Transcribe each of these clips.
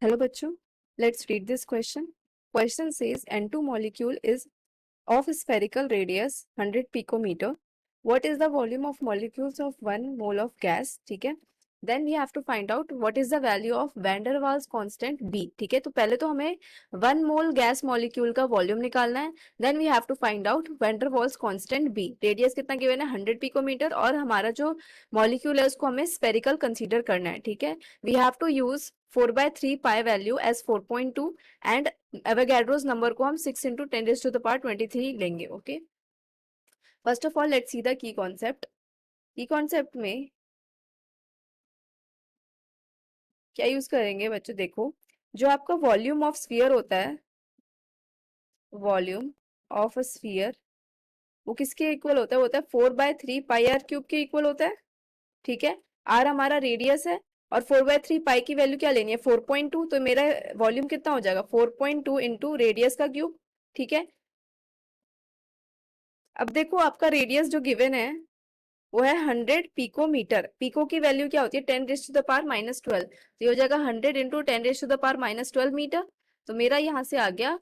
Hello bachcho, let's read this question. Question says N2 molecule is of spherical radius 100 picometer. What is the volume of molecules of 1 mole of gas? ठीक है. Then we have to find out what is the value of van der Waals constant B. ठीक है, तो पहले तो हमें 1 मोल gas molecule का volume निकालना है. Then we have to find out van der Waals constant B. Radius कितना गिवन है 100 पिकोमीटर और हमारा जो मॉलिक्यूल है उसको हमें स्फेरिकल कंसीडर करना है. ठीक है, we have to use 4/3 pi value as 4.2 and Avogadro's number को हम 6 into 10 raised to the power 23 लेंगे. Okay, first of all let's see the key concept. की कॉन्सेप्ट में क्या यूज करेंगे बच्चों? देखो, जो आपका वॉल्यूम ऑफ स्फीयर होता है, वॉल्यूम ऑफ अ स्फीयर, वो किसके इक्वल होता है? 4/3 पाई आर क्यूब के इक्वल होता है. ठीक है, आर हमारा रेडियस है और 4/3 पाई की वैल्यू क्या लेनी है? 4.2. तो मेरा वॉल्यूम कितना हो जाएगा? 4.2 इंटू रेडियस का क्यूब. ठीक है, अब देखो आपका रेडियस जो गिवन है वो है 100 पिकोमीटर. पिको की वैल्यू क्या होती है? 10 रेज़ टू द पावर -12. तो ये हो जाएगा 100 into 10 raise to the power -12 metre. तो मेरा यहाँ से आ गया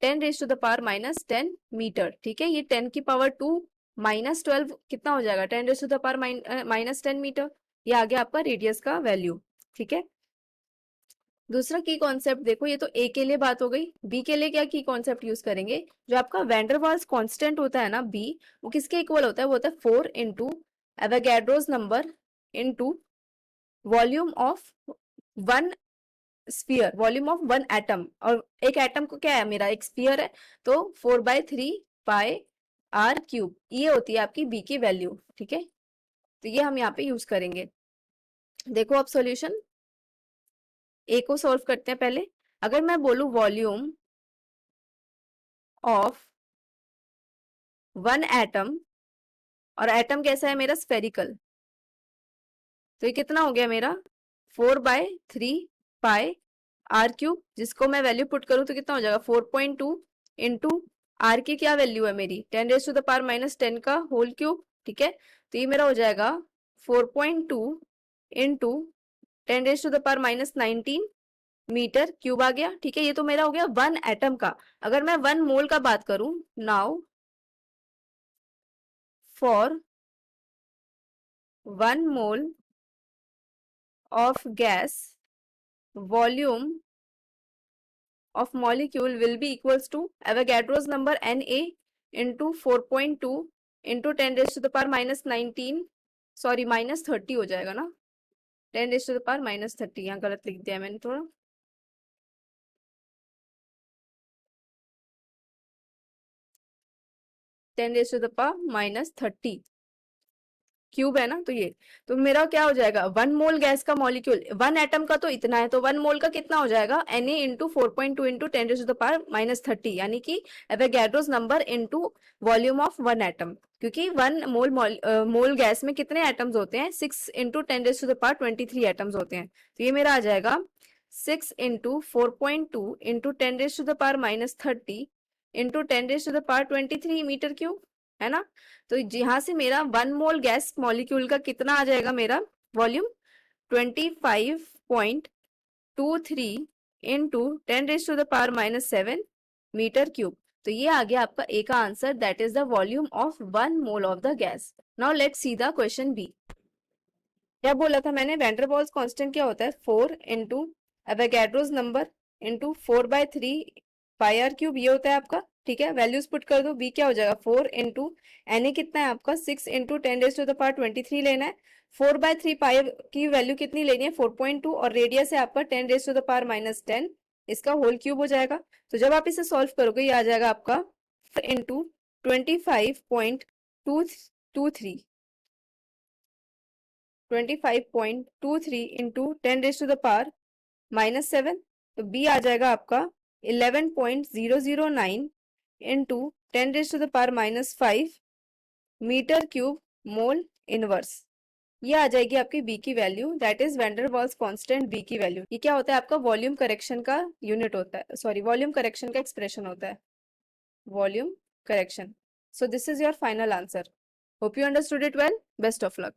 10 raise to the power -10 metre. ठीक है, ये 10 की पावर 2 -12 कितना हो जाएगा? 10 raise to the power -10 metre. ये आ गया आपका रेडियस का वैल्यू. ठीक है, दूसरा की कॉन्सेप्ट देखो, ये तो ए के लिए बात हो गई. बी के लिए क्या की कॉन्सेप्ट यूज करेंगे? जो आपका वैन डर वाल्स कांस्टेंट होता है ना बी, वो किसके इक्वल होता है? वो होता है 4 into Avogadro's number into volume of 1 sphere, volume of 1 atom. और एक एटम को क्या है? मेरा एक स्फीयर है, तो 4/3 पाई आर क्यूब. ये होती है आपकी बी की वैल्यू. ठीक है, तो ये हम यहाँ पे यूज करेंगे. देखो अब सॉल्यूशन ए को सॉल्व करते हैं पहले. अगर मैं बोलूं वॉल्यूम ऑफ 1 एटम, और एटम कैसा है मेरा? स्फेरिकल, तो ये कितना हो गया मेरा? 4/3 पाई आर क्यूब, जिसको मैं वैल्यू पुट करूं तो कितना हो जाएगा? 4.2 इंटू आर की क्या वैल्यू है मेरी? 10 रेज़ टू द पावर -10 का होल क्यूब. ठीक है, तो ये मेरा हो जाएगा 4.2 into 10 raise to the power -19 metre cube आ गया. ठीक है, ये तो मेरा हो गया 1 एटम का. अगर मैं 1 मोल का बात करूं, now for 1 mole of gas, volume of molecule will be equals to Avogadro's number Na into 4.2 into 10 raised to the power -19, sorry -30 हो जाएगा ना. 10 raised to the power -30, यहाँ गलत लिख दिया मैंने थोड़ा. 10 raised to the power -30 cube है ना. तो ये तो मेरा क्या हो जाएगा? 1 मोल गैस का मॉलिक्यूल, 1 एटम का तो इतना है, तो 1 मोल का कितना हो जाएगा? Na into 4.2 into 10 raise to the power -30, यानी कि Avogadro's number into volume of 1 atom. क्योंकि 1 मोल गैस में कितने एटम्स होते हैं? 6 into 10 raise to the power 23 atoms होते हैं. तो ये मेरा आ जाएगा 6 into 4.2 into 10 raise to the power -30 into 10 raise to the power 23 metre cube, है ना. तो यहाँ से मेरा 1 मोल गैस मॉलिक्यूल का कितना आ जाएगा मेरा volume? 25.23 into 10 raise to the power -7 metre cube. तो ये आ गया आपका ए का answer, that is the volume of 1 mole of the gas. Now let's see the question B. क्या बोला था मैंने? वैन डर वाल्स कांस्टेंट क्या होता है? 4 into Avogadro's number into 4/3 pi r cube, ये होता है आपका. ठीक है, वैल्यूज पुट कर दो. बी क्या हो जाएगा? 4 इंटू Na कितना है आपका? 6 into 10 raise to the power 23 लेना है. 4/3 पाई की वैल्यू कितनी लेनी है? 4.2, और रेडियस है आपका 10 रेज़ टू द पावर -10, इसका होल क्यूब हो जाएगा. तो जब आप इसे सॉल्व करोगे ये आ जाएगा आपका into 25.23 into 10 raise to the power -7. तो बी आ जाएगा आपका 11.009 into 10 raise to the power -5 metre cube mole inverse. ये आ जाएगी आपकी बी की value, that is van der Waals constant B की वैल्यू. ये क्या होता है? आपका वॉल्यूम करेक्शन का यूनिट होता है, सॉरी वॉल्यूम करेक्शन का एक्सप्रेशन होता है, volume correction. So this is your final answer. Hope you understood it well. Best of luck.